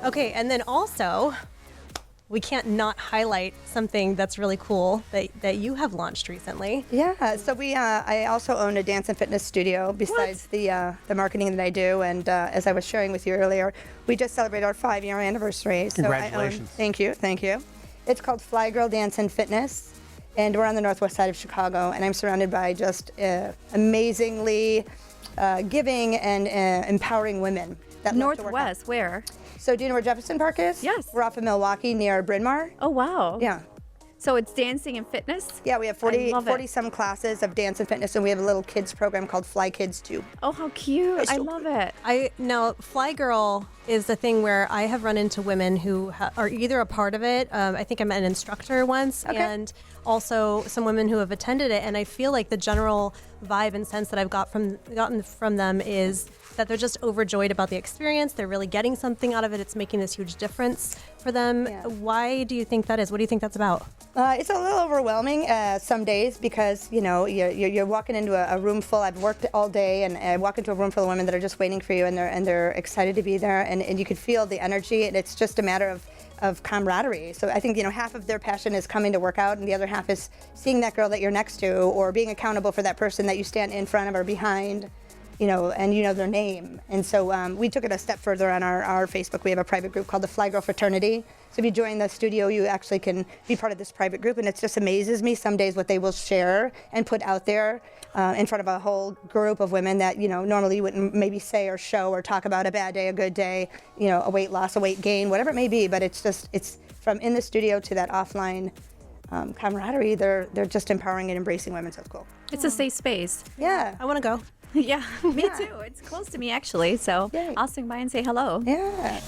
Okay, and then also, we can't not highlight something that's really cool that you have launched recently. Yeah, so I also own a dance and fitness studio besides the marketing that I do. And as I was sharing with you earlier, we just celebrated our 5-year anniversary. Congratulations. Thank you. It's called Fly Girl Dance and Fitness, and we're on the northwest side of Chicago. And I'm surrounded by just amazingly giving and empowering women. That love to work out. Northwest, where? So do you know where Jefferson Park is? Yes. We're off of Milwaukee near Bryn Mawr. Oh, wow. Yeah. So it's dancing and fitness? Yeah, we have 40 some classes of dance and fitness, and we have a little kids program called Fly Kids too. Oh, how cute. I love it. Now, Fly Girl is the thing where I have run into women who are either a part of it. I think I met an instructor once, and also some women who have attended it. And I feel like the general vibe and sense that I've gotten from them is that they're just overjoyed about the experience. They're really getting something out of it. It's making this huge difference for them. Yeah. Why do you think that is? What do you think that's about? It's a little overwhelming some days because, you know, you're walking into a room full. I've worked all day, and I walk into a room full of women that are just waiting for you, and they're excited to be there, and you can feel the energy, and it's just a matter of camaraderie. So I think, you know, half of their passion is coming to work out, and the other half is seeing that girl that you're next to, or being accountable for that person that you stand in front of or behind, you know, and you know their name. And so we took it a step further on our Facebook. We have a private group called the Fly Girl Fraternity. So if you join the studio, you actually can be part of this private group, and it just amazes me some days what they will share and put out there in front of a whole group of women that, you know, normally you wouldn't maybe say or show or talk about a bad day, a good day, you know, a weight loss, a weight gain, whatever it may be. But it's from in the studio to that offline camaraderie. They're just empowering and embracing women. So it's cool. It's a safe space. Yeah. I want to go. Yeah, me too. It's close to me, actually. So Yay. I'll swing by and say hello. Yeah.